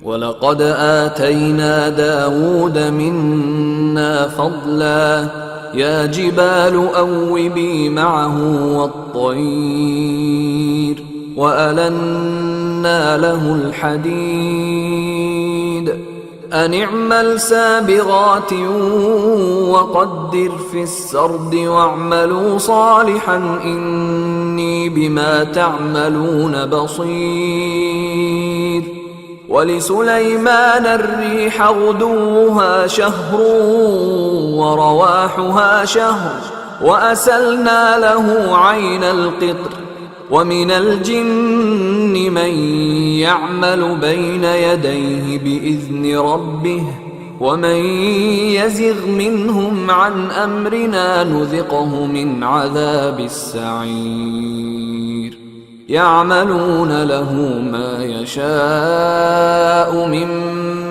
وَلَقَدْ آتَيْنَا دَاوُودَ مِنَّا فَضْلًا يَا جِبَالُ أَوِّبِي مَعَهُ وَالطَّيْرَ وَأَلَنَّا لَهُ الْحَدِيدَ أَنِ اعْمَلْ سَابِغَاتٍ وَقَدِّرْ فِي السَّرْدِ وَاعْمَلُوا صَالِحًا إِنِّي بِمَا تَعْمَلُونَ بَصِيرٌ وَلِسُلَيْمَانَ الرِّيحَ غُدُوُّهَا شَهْرٌ وَرَوَاحُهَا شَهْرٌ وَأَسَلْنَا لَهُ عَيْنَ الْقِطْرِ وَمِنَ الْجِنِّ مَن يَعْمَلُ بَيْنَ يَدَيْهِ بِإِذْنِ رَبِّهِ وَمَن يَزِغْ مِنْهُمْ عَنْ أَمْرِنَا نُذِقْهُ مِنْ عَذَابِ السَّعِيرِ يَعْمَلُونَ لَهُ مَا يَشَاءُ مِنْ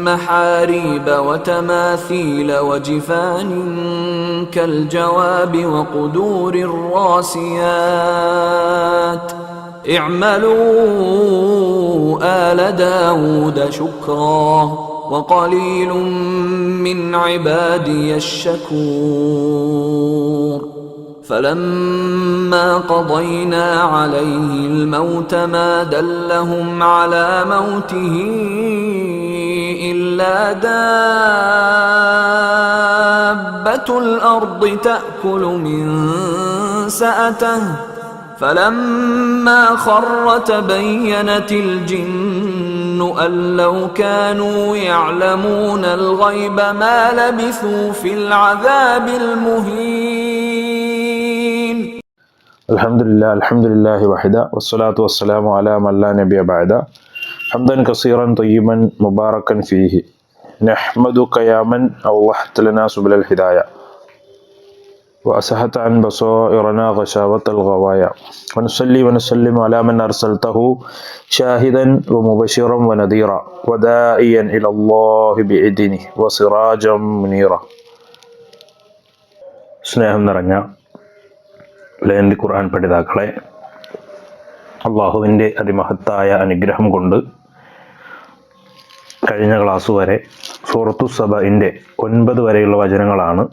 مَحَارِيبَ وَتَمَاثِيلَ وَجِفَانٍ كَالْجَوَابِ وَقُدُورٍ رَّاسِيَاتٍ اعْمَلُوا آلَ دَاوُودَ شُكْرًا وَقَلِيلٌ مِّنْ عِبَادِيَ الشَّكُورُ فَلَمَّا قَضَيْنَا عَلَيْهِ الْمَوْتَ مَا دَلَّهُمْ عَلَى مَوْتِهِ إِلَّا دَابَّةُ الْأَرْضِ تَأْكُلُ مِنْ سَأَتَهُ فَلَمَّا خَرَّ تَبَيَّنَتِ الْجِنُّ أَن لَّوْ كَانُوا يَعْلَمُونَ الْغَيْبَ مَا لَبِثُوا فِي الْعَذَابِ الْمُهِينِ. الحمد لله وحده والصلاة والسلام على من لا نبي بعده حمدا كثيرا طيبا مباركا فيه نحمدك يا من أوضحت لنا سبل الهداية وأسهت عن بصائرنا غشاوة الغوايا ونصلي ونسلم على من أرسلته شاهدا ومبشرا ونذيرا وداعيا إلى الله بإذنه وسراجا منيرا. സ്നേഹം നിറഞ്ഞ ലയന്തി ഖുർആൻ പഠിതാക്കളെ, അള്ളാഹുവിൻ്റെ അതിമഹത്തായ അനുഗ്രഹം കൊണ്ട് കഴിഞ്ഞ ക്ലാസ് വരെ സൂറത്തു സബഇൻ്റെ 9 വരെയുള്ള വചനങ്ങളാണ്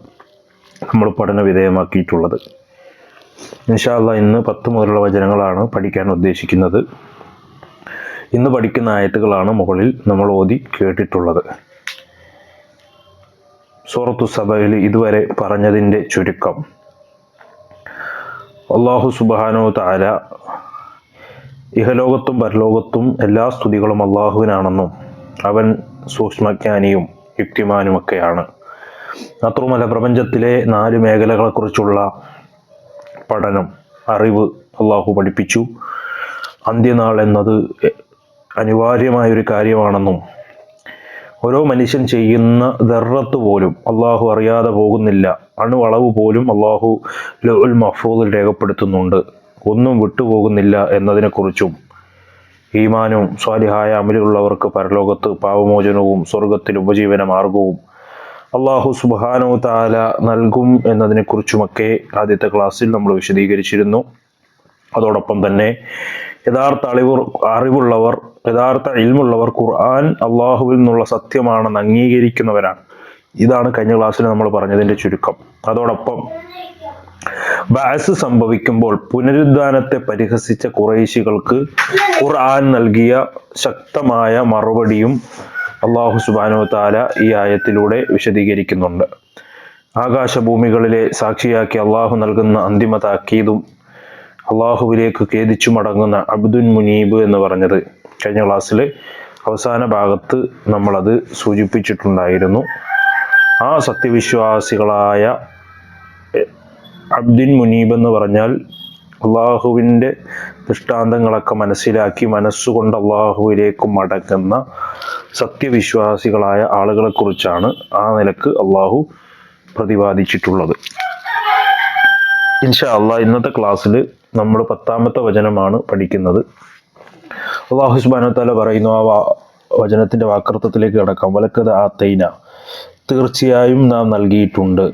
നമ്മൾ പഠന വിധേയമാക്കിയിട്ടുള്ളത്. ഇൻഷാ അല്ലാഹ് ഇന്ന് 10 മുതലുള്ള വചനങ്ങളാണ് പഠിക്കാൻ ഉദ്ദേശിക്കുന്നത്. ഇന്ന് പഠിക്കുന്ന ആയത്തുകളാണ് മുകളിൽ നമ്മൾ ഓതി കേട്ടിട്ടുള്ളത്. സൂറത്തു സബയിൽ ഇതുവരെ പറഞ്ഞതിൻ്റെ ചുരുക്കം: അല്ലാഹു സുബ്ഹാനഹു തആല ഇഹലോകത്തും പരലോകത്തും എല്ലാ സ്തുതികളും അള്ളാഹുവിനാണെന്നും അവൻ സൂക്ഷ്മജ്ഞാനിയും യുക്തിമാനുമൊക്കെയാണ്. മാത്രമല്ല, പ്രപഞ്ചത്തിലെ 4 മേഖലകളെക്കുറിച്ചുള്ള പഠനം, അറിവ് അള്ളാഹു പഠിപ്പിച്ചു. അന്ത്യനാൾ എന്നത് അനിവാര്യമായൊരു കാര്യമാണെന്നും ഓരോ മനുഷ്യൻ ചെയ്യുന്ന ദർറത്ത് പോലും അള്ളാഹു അറിയാതെ പോകുന്നില്ല, അണുവളവ് പോലും അള്ളാഹു ലൗഹുൽ മഹ്ഫൂദിൽ രേഖപ്പെടുത്തുന്നുണ്ട്, ഒന്നും വിട്ടുപോകുന്നില്ല എന്നതിനെക്കുറിച്ചും ഈമാനും സ്വാലിഹായ അമലുള്ളവർക്ക് പരലോകത്ത് പാപമോചനവും സ്വർഗത്തിൽ ഉപജീവന മാർഗവും അള്ളാഹു സുബ്ഹാനഹു തആല നൽകും എന്നതിനെക്കുറിച്ചുമൊക്കെ ആദ്യത്തെ ക്ലാസ്സിൽ നമ്മൾ വിശദീകരിച്ചിരുന്നു. അതോടൊപ്പം തന്നെ യഥാർത്ഥ അറിവുള്ളവർ, യഥാർത്ഥ ഇൽമുള്ളവർ ഖുർആൻ അള്ളാഹുവിൽ നിന്നുള്ള സത്യമാണെന്ന് അംഗീകരിക്കുന്നവരാണ്. ഇതാണ് കഴിഞ്ഞ ക്ലാസ്സിൽ നമ്മൾ പറഞ്ഞതിൻ്റെ ചുരുക്കം. അതോടൊപ്പം ബഅസ് സംഭവിക്കുമ്പോൾ പുനരുദ്ധാനത്തെ പരിഹസിച്ച ഖുറൈശികൾക്ക് ഖുർആൻ നൽകിയ ശക്തമായ മറുപടിയും അള്ളാഹു സുബ്ഹാനഹു തആല ഈ ആയത്തിലൂടെ വിശദീകരിക്കുന്നുണ്ട്. ആകാശഭൂമികളിലെ സാക്ഷിയാക്കി അള്ളാഹു നൽകുന്ന അന്തിമ താക്കീതും അള്ളാഹുവിലേക്ക് ഖേദിച്ചു മടങ്ങുന്ന അബ്ദുൻ മുനീബ് എന്ന് പറഞ്ഞത് കഴിഞ്ഞ ക്ലാസ്സിൽ അവസാന ഭാഗത്ത് നമ്മളത് സൂചിപ്പിച്ചിട്ടുണ്ടായിരുന്നു. ആ സത്യവിശ്വാസികളായ അബ്ദുൻ മുനീബ് എന്ന് പറഞ്ഞാൽ അള്ളാഹുവിൻ്റെ ദൃഷ്ടാന്തങ്ങളൊക്കെ മനസ്സിലാക്കി മനസ്സുകൊണ്ട് അള്ളാഹുവിലേക്ക് മടങ്ങുന്ന സത്യവിശ്വാസികളായ ആളുകളെക്കുറിച്ചാണ് ആ നിലക്ക് അള്ളാഹു പ്രതിപാദിച്ചിട്ടുള്ളത്. ഇൻഷാ അല്ലാഹ് ഇന്നത്തെ ക്ലാസ്സിൽ നമ്മൾ 10ാമത്തെ വചനമാണ് പഠിക്കുന്നത്. അള്ളാഹു സുബ്ഹാനഹു തആല പറയുന്നു, ആ വചനത്തിൻ്റെ വാക്കർത്ഥത്തിലേക്ക് കടക്കാം. വലഖദ് ആതൈന, തീർച്ചയായും നാം നൽകിയിട്ടുണ്ട്,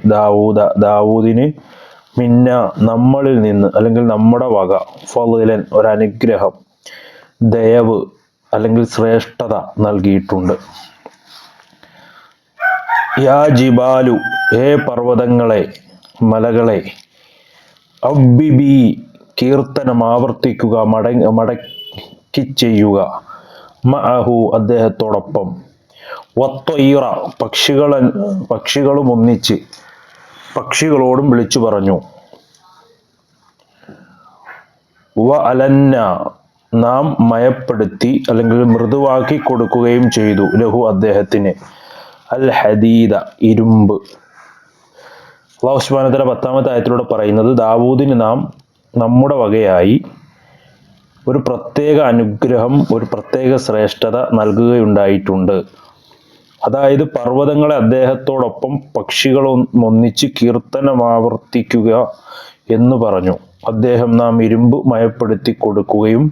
ദാവൂദിന് മിന്ന, നമ്മളിൽ നിന്ന്, അല്ലെങ്കിൽ നമ്മുടെ വക, ഫളലൻ, ഒരനുഗ്രഹം, ദയവ്, അല്ലെങ്കിൽ ശ്രേഷ്ഠത നൽകിയിട്ടുണ്ട്. യാ ജിബാലു, ഹേ പർവ്വതങ്ങളെ, മലകളെ, അബ്ബിബി, കീർത്തനം ആവർത്തിക്കുക, മടക്കി ചെയ്യുക, മഅഹു, അദ്ദേഹത്തോടൊപ്പം, വത്വയ്റ, പക്ഷികളും ഒന്നിച്ച് പക്ഷികളോടും വിളിച്ചു പറഞ്ഞു, വ അലന്ന, നാം മയപ്പെടുത്തി അല്ലെങ്കിൽ മൃദുവാക്കി കൊടുക്കുകയും ചെയ്തു, ലഹു, അദ്ദേഹത്തിന്, അൽ ഹദീദ, ഇരുമ്പ്. അല്ലാഹു സുബ്ഹാനഹു വ തആല 10-ാമത്തെ ആയത്തിലൂടെ പറയുന്നത്, ദാവൂദിന് നാം നമ്മുടെ വകയായി ഒരു പ്രത്യേക അനുഗ്രഹം, ഒരു പ്രത്യേക ശ്രേഷ്ഠത നൽകുകയുണ്ടായിട്ടുണ്ട്. അതായത് പർവ്വതങ്ങളെ അദ്ദേഹത്തോടൊപ്പം പക്ഷികളും ഒന്നിച്ച് കീർത്തനമാവർത്തിക്കുക എന്ന് പറഞ്ഞു. അദ്ദേഹം നാം ഇരുമ്പ് മയപ്പെടുത്തി കൊടുക്കുകയും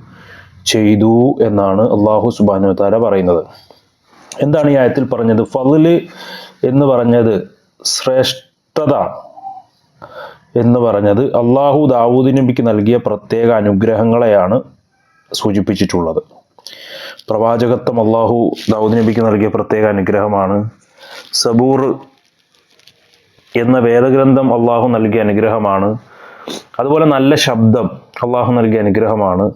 ചെയ്തു എന്നാണ് അല്ലാഹു സുബ്ഹാനഹു വ തആല പറയുന്നത്. എന്താണ് ഈ ആയത്തിൽ പറഞ്ഞത്? ഫള് എന്ന് പറഞ്ഞത്, ശ്രേഷ്ഠത എന്ന് പറഞ്ഞത് അള്ളാഹു ദാവൂദ് നബിക്ക് നൽകിയ പ്രത്യേക അനുഗ്രഹങ്ങളെയാണ് സൂചിപ്പിച്ചിട്ടുള്ളത്. പ്രവാചകത്വം അള്ളാഹു ദാവൂദ് നബിക്ക് നൽകിയ പ്രത്യേക അനുഗ്രഹമാണ്. സബൂർ എന്ന വേദഗ്രന്ഥം അള്ളാഹു നൽകിയ അനുഗ്രഹമാണ്. അതുപോലെ നല്ല ശബ്ദം അള്ളാഹു നൽകിയ അനുഗ്രഹമാണ്.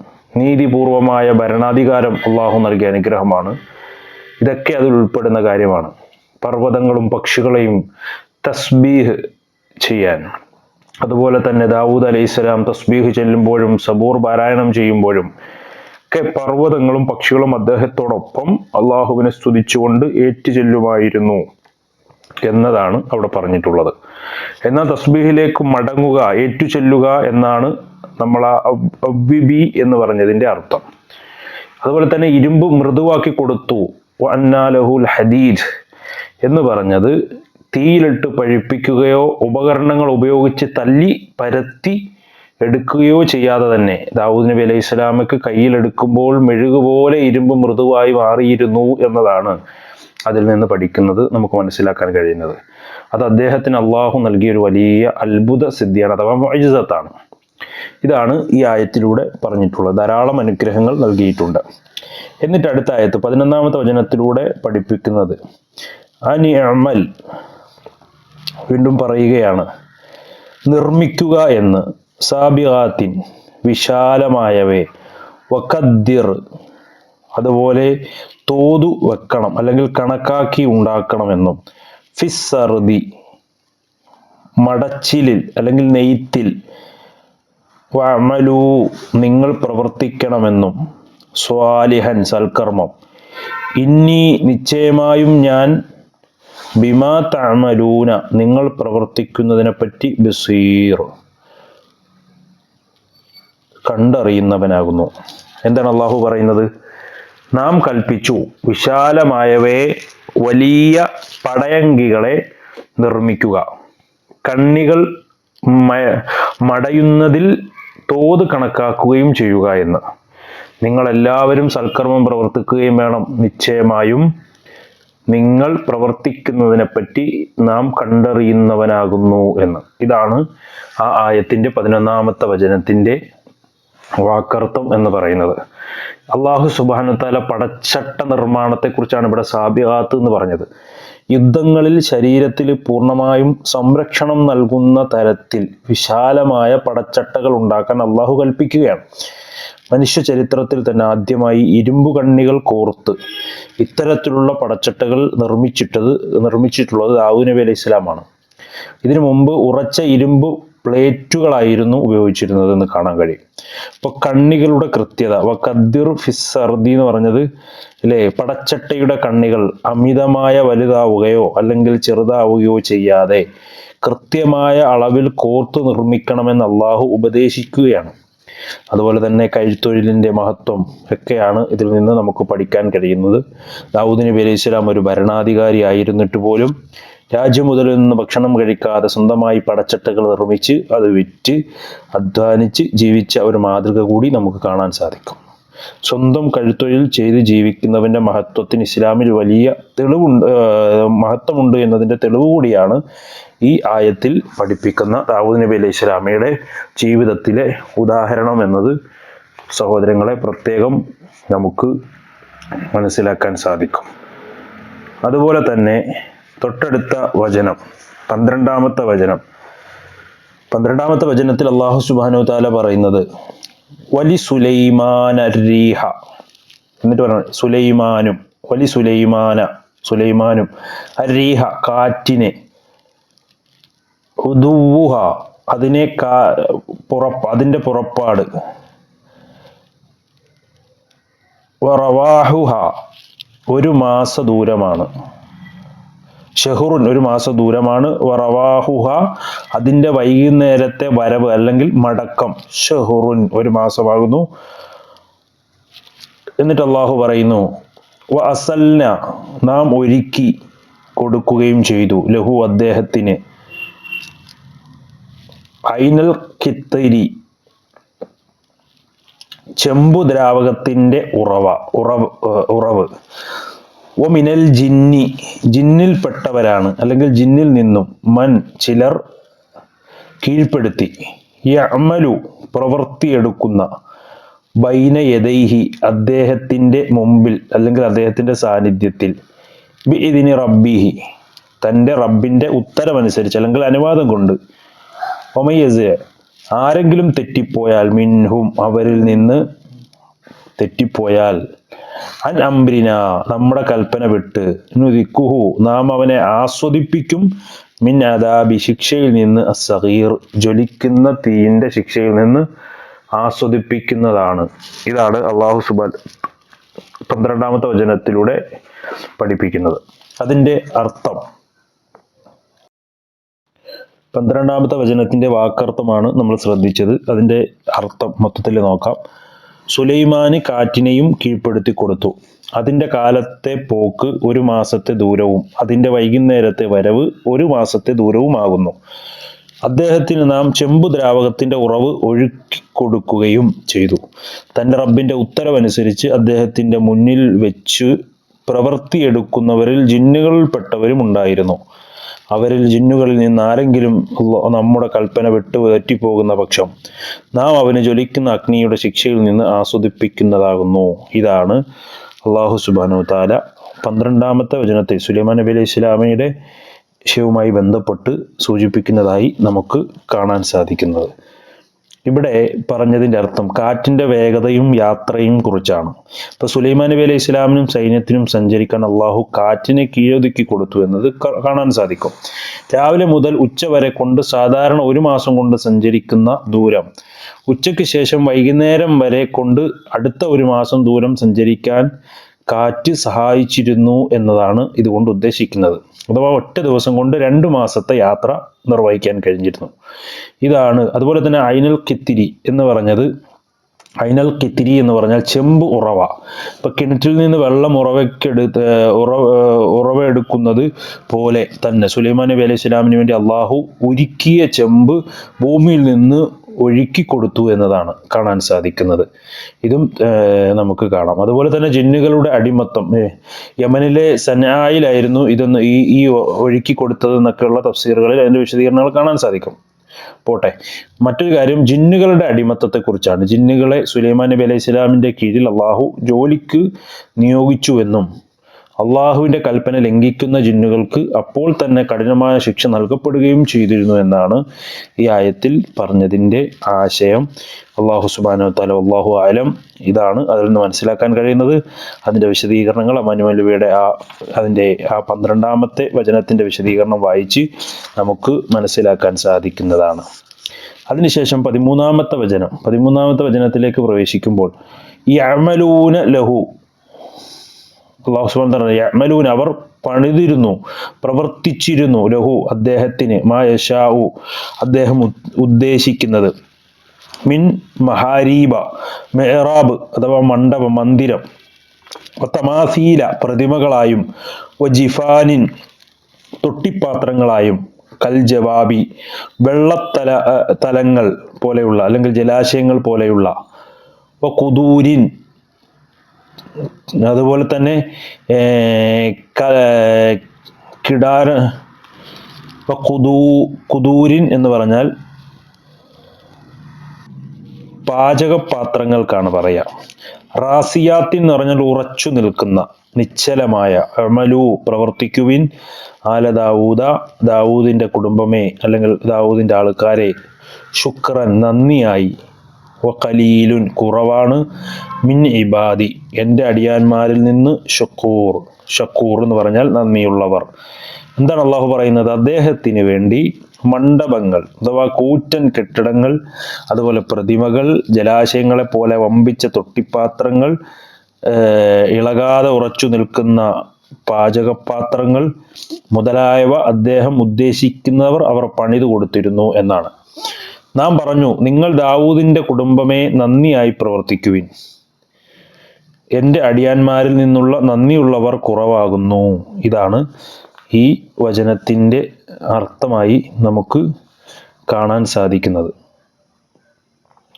നീതിപൂർവമായ ഭരണാധികാരം അള്ളാഹു നൽകിയ അനുഗ്രഹമാണ്. ഇതൊക്കെ അതിൽ ഉൾപ്പെടുന്ന കാര്യമാണ്. പർവ്വതങ്ങളും പക്ഷികളെയും തസ്ബീഹ് ചെയ്യാൻ, അതുപോലെ തന്നെ ദാവൂദ് അലൈഹിസ്സലാം തസ്ബീഹ് ചെല്ലുമ്പോഴും സബൂർ പാരായണം ചെയ്യുമ്പോഴും ഒക്കെ പർവ്വതങ്ങളും പക്ഷികളും അദ്ദേഹത്തോടൊപ്പം അള്ളാഹുവിനെ സ്തുതിച്ചുകൊണ്ട് ഏറ്റുചൊല്ലുമായിരുന്നു എന്നതാണ് അവിടെ പറഞ്ഞിട്ടുള്ളത്. എന്നാൽ തസ്ബീഹിലേക്ക് മടങ്ങുക, ഏറ്റുചൊല്ലുക എന്നാണ് നമ്മൾ ആ അവ്വിബി എന്ന് പറഞ്ഞതിൻ്റെ അർത്ഥം. അതുപോലെ തന്നെ ഇരുമ്പ് മൃദുവാക്കി കൊടുത്തു, വഅന്നാ ലഹുൽ ഹദീദ് എന്ന് പറഞ്ഞത് തീയിലിട്ട് പഴിപ്പിക്കുകയോ ഉപകരണങ്ങൾ ഉപയോഗിച്ച് തല്ലി പരത്തി എടുക്കുകയോ ചെയ്യാതെ തന്നെ ദാവൂദ് നബി അലൈഹി സ്വലാമക്ക് കയ്യിലെടുക്കുമ്പോൾ മെഴുകുപോലെ ഇരുമ്പ് മൃദുവായി മാറിയിരുന്നു എന്നതാണ് അതിൽ നിന്ന് പഠിക്കുന്നത്, നമുക്ക് മനസ്സിലാക്കാൻ കഴിയുന്നത്. അത് അദ്ദേഹത്തിന് അള്ളാഹു നൽകിയ ഒരു വലിയ അത്ഭുത സിദ്ധിയാണ്, അഥവാ മുഅ്ജിസത്താണ്. ഇതാണ് ഈ ആയത്തിലൂടെ പറഞ്ഞിട്ടുള്ളത്. ധാരാളം അനുഗ്രഹങ്ങൾ നൽകിയിട്ടുണ്ട്. എന്നിട്ട് അടുത്ത ആയത്ത് 11-ാമത്തെ വചനത്തിലൂടെ പഠിപ്പിക്കുന്നത് അനിഅമൽ, വീണ്ടും പറയുകയാണ്, നിർമ്മിക്കുക എന്ന്, സാബിഗാത്തിൻ, വിശാലമായവേ, വഖദ്ദിർ, അതുപോലെ തോതു വെക്കണം അല്ലെങ്കിൽ കണക്കാക്കി ഉണ്ടാക്കണമെന്നും, ഫിസ്സർദി, മടച്ചിലിൽ അല്ലെങ്കിൽ നെയ്ത്തിൽ, വഅമലൂ, നിങ്ങൾ പ്രവർത്തിക്കണമെന്നും, സ്വാലിഹൻ, സൽക്കർമ്മം, ഇന്നി, നിശ്ചയമായും ഞാൻ, ബിമാ തഅമലൂന, നിങ്ങൾ പ്രവർത്തിക്കുന്നതിനെ പറ്റി, ബസീർ, കണ്ടറിയുന്നവനാകുന്നു. എന്താണ് അള്ളാഹു പറയുന്നത്? നാം കൽപ്പിച്ചു വിശാലമായവയെ, വലിയ പടയങ്കികളെ നിർമ്മിക്കുക, കണ്ണികൾ മടയുന്നതിൽ തോത് കണക്കാക്കുകയും ചെയ്യുക എന്ന്. നിങ്ങളെല്ലാവരും സൽക്കർമ്മം പ്രവർത്തിക്കുകയും വേണം, നിശ്ചയമായും നിങ്ങൾ പ്രവർത്തിക്കുന്നതിനെപ്പറ്റി നാം കണ്ടറിയുന്നവനാകുന്നു എന്ന്. ഇതാണ് ആ ആയത്തിൻ്റെ 11-ാമത്തെ വചനത്തിൻ്റെ വാക്കർത്ഥം എന്ന് പറയുന്നത്. അള്ളാഹു സുബ്ഹാനഹു വ തആല പടച്ചട്ട നിർമ്മാണത്തെക്കുറിച്ചാണ് ഇവിടെ സാബിഗാത്ത് എന്ന് പറഞ്ഞത്. യുദ്ധങ്ങളിൽ ശരീരത്തിൽ പൂർണ്ണമായും സംരക്ഷണം നൽകുന്ന തരത്തിൽ വിശാലമായ പടച്ചട്ടകൾ ഉണ്ടാക്കാൻ അള്ളാഹു കൽപ്പിക്കുകയാണ്. മനുഷ്യ ചരിത്രത്തിൽ തന്നെ ആദ്യമായി ഇരുമ്പു കണ്ണികൾ കോർത്ത് ഇത്തരത്തിലുള്ള പടച്ചട്ടകൾ നിർമ്മിച്ചിട്ടുള്ളത് ദാവൂദ് നബി അലൈഹി സ്വലാമാണ്. ഇതിനു മുമ്പ് ഉറച്ച ഇരുമ്പ് പ്ലേറ്റുകളായിരുന്നു ഉപയോഗിച്ചിരുന്നത് എന്ന് കാണാൻ കഴിയും. അപ്പോൾ കണ്ണികളുടെ കൃത്യത, വഖദ്ദിർ ഫിസ്സർദി എന്ന് പറഞ്ഞത് അല്ലേ, പടച്ചട്ടയുടെ കണ്ണികൾ അമിതമായ വലുതാവുകയോ അല്ലെങ്കിൽ ചെറുതാവുകയോ ചെയ്യാതെ കൃത്യമായ അളവിൽ കോർത്തു നിർമ്മിക്കണമെന്ന് അള്ളാഹു ഉപദേശിക്കുകയാണ്. അതുപോലെ തന്നെ കൈത്തൊഴിലിൻ്റെ മഹത്വം ഒക്കെയാണ് ഇതിൽ നിന്ന് നമുക്ക് പഠിക്കാൻ കഴിയുന്നത്. ദാവൂദ് നബി അലൈഹി സ്വലാം ഒരു ഭരണാധികാരി ആയിരുന്നിട്ട് പോലും രാജ്യം മുതൽ നിന്ന് ഭക്ഷണം കഴിക്കാതെ സ്വന്തമായി പടച്ചട്ടകൾ നിർമ്മിച്ച് അത് വിറ്റ് അധ്വാനിച്ച് ജീവിച്ച ഒരു മാതൃക കൂടി നമുക്ക് കാണാൻ സാധിക്കും. സ്വന്തം കഴുത്തൊഴിൽ ചെയ്ത് ജീവിക്കുന്നവൻ്റെ മഹത്വത്തിന് ഇസ്ലാമിൽ വലിയ മഹത്വമുണ്ട് എന്നതിൻ്റെ തെളിവ് കൂടിയാണ് ഈ ആയത്തിൽ പഠിപ്പിക്കുന്ന ദാവൂദ് നബി അലൈഹി സ്വലാമയുടെ ജീവിതത്തിലെ ഉദാഹരണം എന്നത് സഹോദരങ്ങളെ പ്രത്യേകം നമുക്ക് മനസ്സിലാക്കാൻ സാധിക്കും. അതുപോലെ തന്നെ തൊട്ടടുത്ത വചനം 12-ാമത്തെ വചനം. 12-ാമത്തെ വചനത്തിൽ അല്ലാഹു സുബ്ഹാനഹു വ തആല പറയുന്നത് വലി സുലൈമാന റീഹ, എന്നിട്ട് പറഞ്ഞു സുലൈമാനും വലി സുലൈമാനും അരീഹ കാറ്റിനെ, ഉദുവുഹ അതിനെ അതിൻ്റെ പുറപ്പാട്, വറവാഹുഹ ഒരു മാസ ദൂരമാണ്, ഷഹുറുൻ ഒരു മാസ ദൂരമാണ്, വറവാഹുഹ അതിൻ്റെ വൈകുന്നേരത്തെ വരവ് അല്ലെങ്കിൽ മടക്കം ഷഹുറുൻ ഒരു മാസമാകുന്നു. എന്നിട്ട് അള്ളാഹു പറയുന്നു വ അസൽന നാം ഒരുക്കി കൊടുക്കുകയും ചെയ്തു ലഹു അദ്ദേഹത്തിന് ഐനൽ കിത്തരി ചെമ്പു ദ്രാവകത്തിൻ്റെ ഉറവ് ഒ മിനൽ ജിന്നി ജിന്നിൽപ്പെട്ടവരാണ് അല്ലെങ്കിൽ ജിന്നിൽ നിന്നും മൻ ചിലർ കീഴ്പ്പെടുത്തി യഅമലു പ്രവൃത്തിയെടുക്കുന്ന ബൈന യദൈഹി അദ്ദേഹത്തിൻ്റെ മുമ്പിൽ അല്ലെങ്കിൽ അദ്ദേഹത്തിൻ്റെ സാന്നിധ്യത്തിൽ ബിഇദ്നി റബ്ബിഹി തൻ്റെ റബ്ബിൻ്റെ ഉത്തരവനുസരിച്ച് അല്ലെങ്കിൽ അനുവാദം കൊണ്ട് ഒമയ്യസ് ആരെങ്കിലും തെറ്റിപ്പോയാൽ മിൻഹും അവരിൽ നിന്ന് തെറ്റിപ്പോയാൽ അൻ അംബ്രിന നമ്മുടെ കൽപ്പന വിട്ട് നുദിക്കുഹു നാം അവനെ ആസ്വദിപ്പിക്കും മിൻ അദാബി ശിക്ഷയിൽ നിന്ന് അസ്സഗീർ ജ്വലിക്കുന്ന തീയിൻ്റെ ശിക്ഷയിൽ നിന്ന് ആസ്വദിപ്പിക്കുന്നതാണ്. ഇതാണ് അല്ലാഹു സുബ്ഹാനഹു 12-ാമത്തെ വചനത്തിലൂടെ പഠിപ്പിക്കുന്നത്. അതിൻ്റെ അർത്ഥം 12-ാമത്തെ വചനത്തിൻ്റെ വാക്കർത്ഥമാണ് നമ്മൾ ശ്രദ്ധിച്ചത്. അതിൻ്റെ അർത്ഥം മൊത്തത്തിൽ നോക്കാം. സുലൈമാന് കാറ്റിനെയും കീഴ്പ്പെടുത്തി കൊടുത്തു. അതിൻ്റെ കാലത്തെ പോക്ക് ഒരു മാസത്തെ ദൂരവും അതിൻ്റെ വൈകുന്നേരത്തെ വരവ് ഒരു മാസത്തെ ദൂരവുമാകുന്നു. അദ്ദേഹത്തിന് നാം ചെമ്പു ദ്രാവകത്തിൻ്റെ ഉറവ് ഒഴുക്കിക്കൊടുക്കുകയും ചെയ്തു. തൻ്റെ റബ്ബിൻ്റെ ഉത്തരവനുസരിച്ച് അദ്ദേഹത്തിൻ്റെ മുന്നിൽ വെച്ച് പ്രവൃത്തിയെടുക്കുന്നവരിൽ ജിന്നുകളിൽപ്പെട്ടവരും ഉണ്ടായിരുന്നു. അവരിൽ ജിന്നുകളിൽ നിന്ന് ആരെങ്കിലും നമ്മുടെ കൽപ്പന വിട്ടു തെറ്റിപ്പോകുന്ന പക്ഷം നാം അവന് ജ്വലിക്കുന്ന അഗ്നിയുടെ ശിക്ഷയിൽ നിന്ന് ആസ്വദിപ്പിക്കുന്നതാകുന്നു. ഇതാണ് അല്ലാഹു സുബ്ഹാനഹു വ തആല 12-ാമത്തെ വചനത്തെ സുലൈമാൻ നബി അലൈഹി സ്വലാമയുടെ വിഷയവുമായി ബന്ധപ്പെട്ട് സൂചിപ്പിക്കുന്നതായി നമുക്ക് കാണാൻ സാധിക്കുന്നത്. ഇവിടെ പറഞ്ഞതിൻ്റെ അർത്ഥം കാറ്റിൻ്റെ വേഗതയും യാത്രയും കുറിച്ചാണ്. ഇപ്പൊ സുലൈമാൻ നബി അലൈഹി ഇസ്ലാമിനും സൈന്യത്തിനും സഞ്ചരിക്കാൻ അള്ളാഹു കാറ്റിനെ കീഴൊതുക്കി കൊടുത്തു എന്നത് കാണാൻ സാധിക്കും. രാവിലെ മുതൽ ഉച്ച വരെ കൊണ്ട് സാധാരണ ഒരു മാസം കൊണ്ട് സഞ്ചരിക്കുന്ന ദൂരം ഉച്ചയ്ക്ക് ശേഷം വൈകുന്നേരം വരെ കൊണ്ട് അടുത്ത ഒരു മാസം ദൂരം സഞ്ചരിക്കാൻ കാറ്റ് സഹായിച്ചിരുന്നു എന്നതാണ് ഇതുകൊണ്ട് ഉദ്ദേശിക്കുന്നത്. അഥവാ ഒറ്റ ദിവസം കൊണ്ട് 2 മാസത്തെ യാത്ര നിർവഹിക്കാൻ കഴിഞ്ഞിരുന്നു. ഇതാണ്. അതുപോലെ തന്നെ ഐനൽ കിത്തിരി എന്ന് പറഞ്ഞാൽ ചെമ്പ് ഉറവ. ഇപ്പൊ കിണറ്റിൽ നിന്ന് വെള്ളം ഉറവെടുക്കുന്നത് പോലെ തന്നെ സുലൈമാൻ നബി അലൈഹി സ്വലാമിന് വേണ്ടി അള്ളാഹു ഒരുക്കിയ ചെമ്പ് ഭൂമിയിൽ നിന്ന് ഒഴുക്കി കൊടുത്തു എന്നതാണ് കാണാൻ സാധിക്കുന്നത്. ഇതും നമുക്ക് കാണാം. അതുപോലെ തന്നെ ജിന്നുകളുടെ അടിമത്തം യമനിലെ സനായിലായിരുന്നു ഇതൊന്ന് ഈ ഒഴുക്കി കൊടുത്തത് എന്നൊക്കെയുള്ള തഫ്സീറുകളിൽ അതിൻ്റെ വിശദീകരണങ്ങൾ കാണാൻ സാധിക്കും. പോട്ടെ, മറ്റൊരു കാര്യം ജിന്നുകളുടെ അടിമത്തത്തെക്കുറിച്ചാണ്. ജിന്നുകളെ സുലൈമാൻ നബി അലൈഹി സ്വലാമിൻ്റെ കീഴിൽ അള്ളാഹു ജോലിക്ക് നിയോഗിച്ചുവെന്നും അള്ളാഹുവിൻ്റെ കൽപ്പന ലംഘിക്കുന്ന ജിന്നുകൾക്ക് അപ്പോൾ തന്നെ കഠിനമായ ശിക്ഷ നൽകപ്പെടുകയും ചെയ്തിരുന്നു എന്നാണ് ഈ ആയത്തിൽ പറഞ്ഞതിൻ്റെ ആശയം. അള്ളാഹു സുബ്ഹാനഹു വ തആല വല്ലാഹു അഅലം. ഇതാണ് അതിൽ നിന്ന് മനസ്സിലാക്കാൻ കഴിയുന്നത്. അതിൻ്റെ വിശദീകരണങ്ങൾ അമാനുവൽവിയുടെ അതിൻ്റെ 12-ാമത്തെ വചനത്തിൻ്റെ വിശദീകരണം വായിച്ച് നമുക്ക് മനസ്സിലാക്കാൻ സാധിക്കുന്നതാണ്. അതിനുശേഷം 13-ാമത്തെ വചനത്തിലേക്ക് പ്രവേശിക്കുമ്പോൾ യഅമലൂന ലഹു അല്ലാഹു സുബ്ഹാനഹു വ തആല യഅമലൂന അവർ പണിതിരുന്നു, പ്രവർത്തിച്ചിരുന്നു ലഹു അദ്ദേഹത്തിന് മാ യശാഉ അദ്ദേഹം ഉദ്ദേശിക്കുന്നത് മിൻ മഹാരീബ മെഹ്റാബ് അഥവാ മണ്ഡപം മന്ദിരം, തമാസീല പ്രതിമകളായും, വജിഫാനിൻ തൊട്ടിപ്പാത്രങ്ങളായും, കൽ ജവാബി തലങ്ങൾ പോലെയുള്ള അല്ലെങ്കിൽ ജലാശയങ്ങൾ പോലെയുള്ള, കുദൂരിൻ അതുപോലെ തന്നെ കുദൂരിൻ എന്ന് പറഞ്ഞാൽ പാചകപാത്രങ്ങൾക്കാണ് പറയാ. റാസിയാത്തിൻ എന്ന് പറഞ്ഞാൽ ഉറച്ചു നിൽക്കുന്ന, നിശ്ചലമായ. അമലു പ്രവർത്തിക്കുവിൻ, ആല ദാവൂദ ദാവൂദിന്റെ കുടുംബമേ, അല്ലെങ്കിൽ ദാവൂദിന്റെ ആൾക്കാരെ, ശുക്രൻ നന്ദിയായി, വഖലീലുൻ കുറവാണ്, മിൻ ഇബാദി എൻ്റെ അടിയാന്മാരിൽ നിന്ന്, ഷക്കൂർ ഷക്കൂർ എന്ന് പറഞ്ഞാൽ നന്ദിയുള്ളവർ. എന്താണ് അള്ളാഹു പറയുന്നത്? അദ്ദേഹത്തിന് വേണ്ടി മണ്ഡപങ്ങൾ അഥവാ കൂറ്റൻ കെട്ടിടങ്ങൾ, അതുപോലെ പ്രതിമകൾ, ജലാശയങ്ങളെ പോലെ വമ്പിച്ച തൊട്ടിപ്പാത്രങ്ങൾ, ഇളകാതെ ഉറച്ചു നിൽക്കുന്ന പാചകപാത്രങ്ങൾ മുതലായവ അദ്ദേഹം ഉദ്ദേശിക്കുന്നവർ അവർ പണിതു കൊടുത്തിരുന്നു എന്നാണ്. നാം പറഞ്ഞു, നിങ്ങൾ ദാവൂദിന്റെ കുടുംബമേ നന്ദിയായി പ്രവർത്തിക്കുവിൻ, എൻ്റെ അടിയാന്മാരിൽ നിന്നുള്ള നന്ദിയുള്ളവർ കുറവാകുന്നു. ഇതാണ് ഈ വചനത്തിൻ്റെ അർത്ഥമായി നമുക്ക് കാണാൻ സാധിക്കുന്നത്.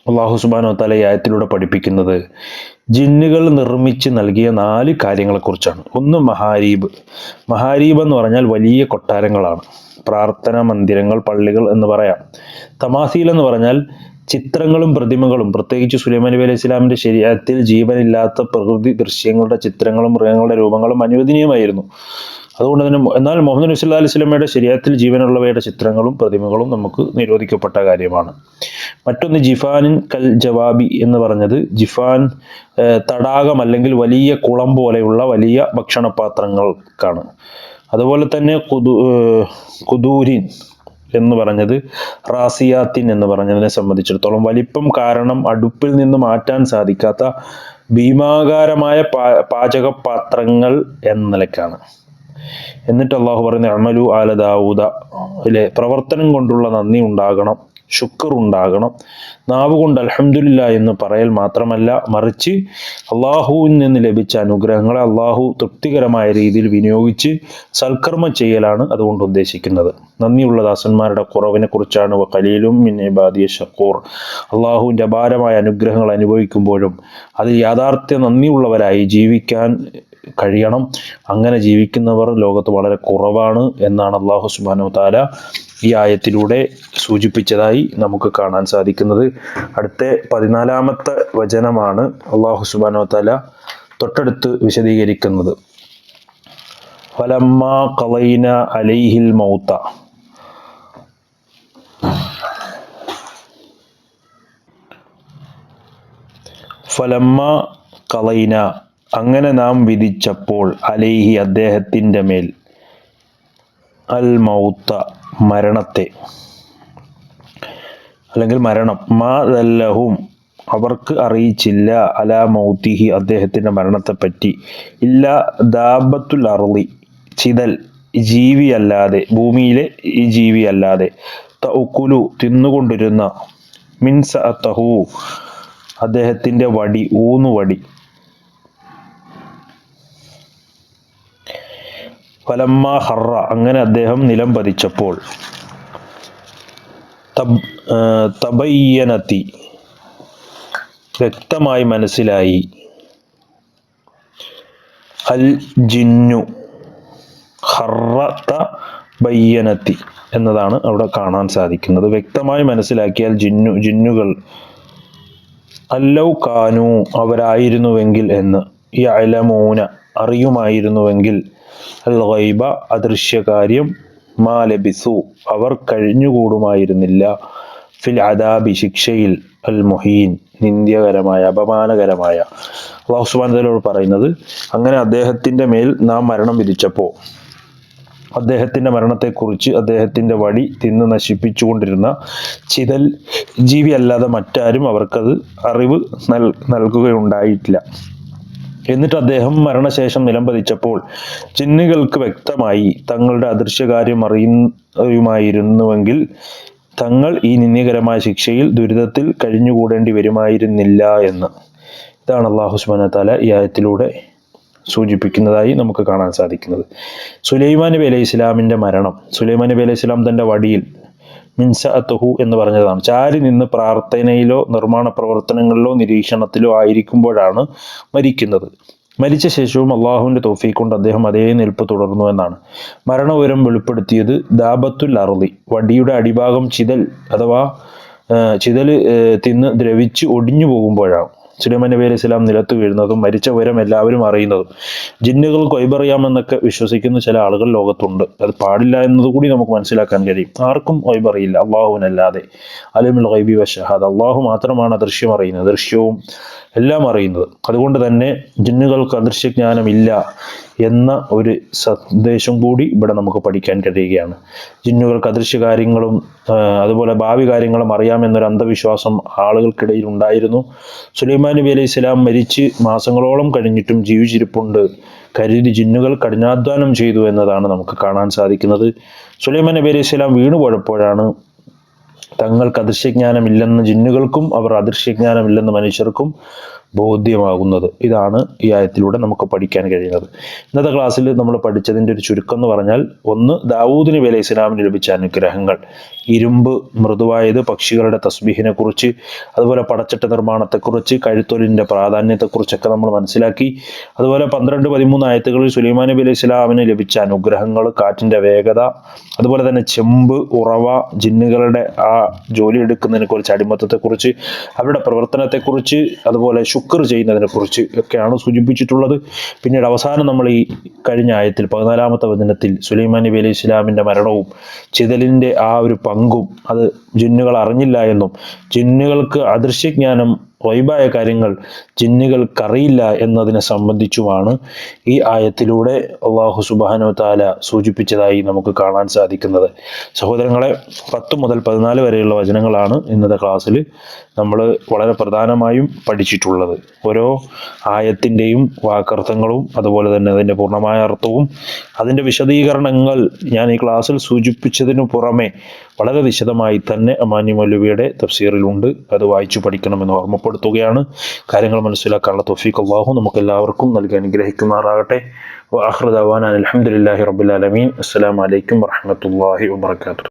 അല്ലാഹു സുബ്ഹാനഹു വ തആല ഈ ആയത്തിലൂടെ പഠിപ്പിക്കുന്നത് ജിന്നുകൾ നിർമ്മിച്ച് നൽകിയ 4 കാര്യങ്ങളെക്കുറിച്ചാണ്. ഒന്ന് മഹാരീബ്. മഹാരീബ് എന്ന് പറഞ്ഞാൽ വലിയ കൊട്ടാരങ്ങളാണ്, പ്രാർത്ഥനാ മന്ദിരങ്ങൾ, പള്ളികൾ എന്ന് പറയാം. തമാസീൽ എന്ന് പറഞ്ഞാൽ ചിത്രങ്ങളും പ്രതിമകളും, പ്രത്യേകിച്ച് സുലൈമാൻ നബി അലൈഹി ഇസ്ലാമിന്റെ ശരീഅത്തിൽ ജീവനില്ലാത്ത പ്രകൃതി ദൃശ്യങ്ങളുടെ ചിത്രങ്ങളും മൃഗങ്ങളുടെ രൂപങ്ങളും അനുവദനീയമായിരുന്നു. അതുകൊണ്ട് തന്നെ, എന്നാൽ മുഹമ്മദ് നബി സല്ലല്ലാഹു അലൈഹി വസല്ലമയുടെ ശരീഅത്തിൽ ജീവനുള്ളവയുടെ ചിത്രങ്ങളും പ്രതിമകളും നമുക്ക് നിരോധിക്കപ്പെട്ട കാര്യമാണ്. മറ്റൊന്ന് ജിഫാനിൻ കൽ ജവാബി എന്ന് പറഞ്ഞത്, ജിഫാൻ തടാകം അല്ലെങ്കിൽ വലിയ കുളം പോലെയുള്ള വലിയ ഭക്ഷണപാത്രങ്ങൾക്കാണ്. അതുപോലെ തന്നെ കുദൂരിൻ എന്ന് പറഞ്ഞത് റാസിയാത്തിൻ എന്ന് പറഞ്ഞതിനെ സംബന്ധിച്ചിടത്തോളം വലിപ്പം കാരണം അടുപ്പിൽ നിന്ന് മാറ്റാൻ സാധിക്കാത്ത ഭീമാകാരമായ പാചകപാത്രങ്ങൾ എന്ന നിലക്കാണ്. എന്നിട്ട് അള്ളാഹു പറയുന്ന അമലു ആല ദാവൂദ, അല്ലെ, പ്രവർത്തനം കൊണ്ടുള്ള നന്ദി ഉണ്ടാകണം, ശുക്ർ ഉണ്ടാകണം. നാവ് കൊണ്ട് അൽഹംദുലില്ലാ എന്ന് പറയൽ മാത്രമല്ല, മറിച്ച് അള്ളാഹുവിൽ നിന്ന് ലഭിച്ച അനുഗ്രഹങ്ങളെ അള്ളാഹു തൃപ്തികരമായ രീതിയിൽ വിനിയോഗിച്ച് സൽക്കർമ്മം ചെയ്യലാണ് അതുകൊണ്ട് ഉദ്ദേശിക്കുന്നത്. നന്ദിയുള്ള ദാസന്മാരുടെ കുറവിനെ കുറിച്ചാണ് വഖലീലും മിൻ ഇബാദി ഷക്കൂർ. അള്ളാഹുവിൻ്റെ അപാരമായ അനുഗ്രഹങ്ങൾ അനുഭവിക്കുമ്പോഴും അതിൽ യാഥാർത്ഥ്യ നന്ദിയുള്ളവരായി ജീവിക്കാൻ കഴിയണം. അങ്ങനെ ജീവിക്കുന്നവർ ലോകത്ത് വളരെ കുറവാണ് എന്നാണ് അല്ലാഹു സുബ്ഹാനഹു വ തആല ഈ ആയത്തിലൂടെ സൂചിപ്പിച്ചതായി നമുക്ക് കാണാൻ സാധിക്കുന്നത്. അടുത്ത 14-ാമത്തെ വചനമാണ് അല്ലാഹു സുബ്ഹാനഹു വ തആല തൊട്ടടുത്ത് വിശദീകരിക്കുന്നത്. ഫലമ്മാ ഖളൈന അലൈഹിൽ മൗത, ഫലമ്മാ ഖളൈന അങ്ങനെ നാം വിധിച്ചപ്പോൾ, അലൈഹി അദ്ദേഹത്തിൻ്റെ മേൽ, അൽ മൗത്ത മരണത്തെ അല്ലെങ്കിൽ മരണം, മാ ദല്ലഹും അവർക്ക് അറിയിച്ചില്ല, അലാ മൗത്തിഹി അദ്ദേഹത്തിൻ്റെ മരണത്തെപ്പറ്റി, ഇല്ല ദാബത്തുൽ അർളി ചിതൽ ജീവിയല്ലാതെ, ഭൂമിയിലെ ഈ ജീവിയല്ലാതെ, തഉക്കുലു തിന്നുകൊണ്ടിരുന്ന, മിൻ സഅതഹു അദ്ദേഹത്തിൻ്റെ വടി, ഊന്നുവടി. ഫലമ്മാ ഹറ അങ്ങനെ അദ്ദേഹം നിലം പതിച്ചപ്പോൾ, തബയ്യനതി വ്യക്തമായി മനസ്സിലായി, അൽ ജിന്നു, ഹറ തബയ്യനതി എന്നതാണ് അവിടെ കാണാൻ സാധിക്കുന്നത്. വ്യക്തമായി മനസ്സിലാക്കിയാൽ ജിന്നുകൾ, അല്ലൗ കാനു അവരായിരുന്നുവെങ്കിൽ എന്ന്, യഅലമൂന അറിയുമായിരുന്നുവെങ്കിൽ, അൽ ഗൈബ അദൃശ്യകാര്യം, മാ ലബിസു അവർ കഴിഞ്ഞുകൂടുമായിരുന്നില്ല, ഫിൽ അദാബി ശിക്ഷയിൽ, അൽ മുഹീൻ നിന്ദ്യകരമായ അപമാനകരമായ. അല്ലാഹു സുബ്ഹാനഹു വ തആല പറയുന്നത്, അങ്ങനെ അദ്ദേഹത്തിൻ്റെ മേൽ നാം മരണം വിധിച്ചപ്പോൾ, അദ്ദേഹത്തിൻ്റെ മരണത്തെക്കുറിച്ച് അദ്ദേഹത്തിൻ്റെ വടി തിന്ന് നശിപ്പിച്ചുകൊണ്ടിരുന്ന ചിതൽ ജീവിയല്ലാതെ മറ്റാരും അവർക്കത് അറിവ് നൽകുകയുണ്ടായിട്ടില്ല. എന്നിട്ട് അദ്ദേഹം മരണശേഷം നിലം പതിച്ചപ്പോൾ ജിന്നുകൾക്ക് വ്യക്തമായി തങ്ങളുടെ അദൃശ്യകാര്യം അറിയുമായിരുന്നുവെങ്കിൽ തങ്ങൾ ഈ നിന്ദ്യകരമായ ശിക്ഷയിൽ ദുരിതത്തിൽ കഴിഞ്ഞുകൂടേണ്ടി വരുമായിരുന്നില്ല എന്ന്. ഇതാണ് അല്ലാഹു സുബ്ഹാനഹു വ തആല ഈ ആയത്തിലൂടെ സൂചിപ്പിക്കുന്നതായി നമുക്ക് കാണാൻ സാധിക്കുന്നത്. സുലൈമാൻ നബി അലൈഹി ഇസ്ലാമിൻ്റെ മരണം, സുലൈമാൻ നബി അലൈഹി ഇസ്ലാം തൻ്റെ വടിയിൽ, മിൻസഅതുഹു എന്ന് പറഞ്ഞതാണ്, ചാരി നിന്ന് പ്രാർത്ഥനയിലോ നിർമ്മാണ പ്രവർത്തനങ്ങളിലോ നിരീക്ഷണത്തിലോ ആയിരിക്കുമ്പോഴാണ് മരിക്കുന്നത്. മരിച്ച ശേഷവും അള്ളാഹുവിൻ്റെ തൗഫീഖ് കൊണ്ട് അദ്ദേഹം അതേ നിൽപ്പ് തുടർന്നു എന്നാണ്. മരണവിവരം വെളിപ്പെടുത്തിയത് ദാബത്തുൽ അർളി വടിയുടെ അടിഭാഗം ചിതൽ അഥവാ ചിതൽ തിന്ന് ദ്രവിച്ച് ഒടിഞ്ഞു പോകുമ്പോഴാണ് സുലൈമാൻ നബി അലൈഹി സ്വലാം നിലത്ത് വീഴുന്നതും മരിച്ച വിവരം എല്ലാവരും അറിയുന്നതും. ജിന്നുകൾ കൊയ്ബറിയാമെന്നൊക്കെ വിശ്വസിക്കുന്ന ചില ആളുകൾ ലോകത്തുണ്ട്. അത് പാടില്ല എന്നതുകൂടി നമുക്ക് മനസ്സിലാക്കാൻ കഴിയും. ആർക്കും കൊയ്ബറിയില്ല അള്ളാഹുവിനല്ലാതെ. അലിമുൽ ഗൈബി വശഹാദ, അള്ളാഹു മാത്രമാണ് അദൃശ്യം അറിയുന്നത്, ദൃശ്യവും എല്ലാം അറിയുന്നത്. അതുകൊണ്ട് തന്നെ ജിന്നുകൾക്ക് അദൃശ്യജ്ഞാനമില്ല എന്ന ഒരു സന്ദേശം കൂടി ഇവിടെ നമുക്ക് പഠിക്കാൻ കഴിയുകയാണ്. ജിന്നുകൾക്ക് അദൃശ്യ കാര്യങ്ങളും അതുപോലെ ഭാവി കാര്യങ്ങളും അറിയാമെന്നൊരു അന്ധവിശ്വാസം ആളുകൾക്കിടയിൽ ഉണ്ടായിരുന്നു. സുലൈമാൻ നബി അലൈഹി സ്വലാം മരിച്ച് മാസങ്ങളോളം കഴിഞ്ഞിട്ടും ജീവിച്ചിരിപ്പുണ്ട് കരുതി ജിന്നുകൾ കഠിനാധ്വാനം ചെയ്തു എന്നതാണ് നമുക്ക് കാണാൻ സാധിക്കുന്നത്. സുലൈമാൻ നബി അലൈഹി സ്വലാം വീണുപോയപ്പോഴാണ് തങ്ങൾക്ക് അദൃശ്യജ്ഞാനമില്ലെന്ന് ജിന്നുകൾക്കും അവർ അദൃശ്യജ്ഞാനമില്ലെന്ന് മനുഷ്യർക്കും ബോധ്യമാകുന്നത്. ഇതാണ് ഈ ആയത്തിലൂടെ നമുക്ക് പഠിക്കാൻ കഴിയുന്നത്. ഇന്നത്തെ ക്ലാസ്സിൽ നമ്മൾ പഠിച്ചതിൻ്റെ ഒരു ചുരുക്കം എന്ന് പറഞ്ഞാൽ, ഒന്ന്, ദാവൂദ് നബി അലൈഹി സ്വലാമിന് ലഭിച്ച അനുഗ്രഹങ്ങൾ, ഇരുമ്പ് മൃദുവായത്, പക്ഷികളുടെ തസ്ബീഹിനെ കുറിച്ച്, അതുപോലെ പടച്ചട്ട നിർമ്മാണത്തെക്കുറിച്ച്, കഴുത്തൊലിൻ്റെ പ്രാധാന്യത്തെക്കുറിച്ചൊക്കെ നമ്മൾ മനസ്സിലാക്കി. അതുപോലെ 12-13 ആയത്തുകളിൽ സുലൈമാൻ നബി അലൈഹി സ്വലാമിന് ലഭിച്ച അനുഗ്രഹങ്ങൾ, കാറ്റിൻ്റെ വേഗത, അതുപോലെ തന്നെ ചെമ്പ്, ഉറവ, ജിന്നുകളുടെ ആ ജോലി എടുക്കുന്നതിനെ കുറിച്ച്, അടിമത്തത്തെക്കുറിച്ച്, അവരുടെ പ്രവർത്തനത്തെക്കുറിച്ച്, അതുപോലെ ശുക്ർ ചെയ്യുന്നതിനെ കുറിച്ച് ഒക്കെയാണ് സൂചിപ്പിച്ചിട്ടുള്ളത്. പിന്നീട് അവസാനം നമ്മൾ ഈ കഴിഞ്ഞ ആയത്തിൽ 14-ാമത്തെ വചനത്തിൽ സുലൈമാൻ നബി അലൈഹി സ്വലാമിൻ്റെ മരണവും ചിതലിൻ്റെ ആ ഒരു പങ്കും അത് ജിന്നുകൾ അറിഞ്ഞില്ല എന്നും ജിന്നുകൾക്ക് അദൃശ്യജ്ഞാനം ഗൈബായ കാര്യങ്ങൾ ജിന്നുകൾക്കറിയില്ല എന്നതിനെ സംബന്ധിച്ചുമാണ് ഈ ആയത്തിലൂടെ അല്ലാഹു സുബ്ഹാനഹു തആല സൂചിപ്പിച്ചതായി നമുക്ക് കാണാൻ സാധിക്കുന്നത്. സഹോദരങ്ങളെ, 10 മുതൽ 14 വരെയുള്ള വചനങ്ങളാണ് ഇന്നത്തെ ക്ലാസ്സിൽ നമ്മൾ വളരെ പ്രധാനമായും പഠിച്ചിട്ടുള്ളത്. ഓരോ ആയത്തിൻ്റെയും വാക്കർത്ഥങ്ങളും അതുപോലെ തന്നെ അതിൻ്റെ പൂർണ്ണമായ അർത്ഥവും അതിൻ്റെ വിശദീകരണങ്ങൾ ഞാൻ ഈ ക്ലാസ്സിൽ സൂചിപ്പിച്ചതിനു പുറമെ വളരെ വിശദമായി തന്നെ അമാനി മൗലവിയുടെ തഫ്സീറിലുണ്ട്. അത് വായിച്ചു പഠിക്കണമെന്ന് ഓർമ്മപ്പെടുത്തുകയാണ്. കാര്യങ്ങൾ മനസ്സിലാക്കാനുള്ള തൗഫീഖ് അല്ലാഹു നമുക്ക് എല്ലാവർക്കും നൽകി അനുഗ്രഹിക്കുമാറാകട്ടെ. വആഖിറു ദഅവാനാ അൽഹംദുലില്ലാഹി റബ്ബിൽ ആലമീൻ. അസ്സലാമു അലൈക്കും വറഹ്മത്തുള്ളാഹി വബറകാതുഹു.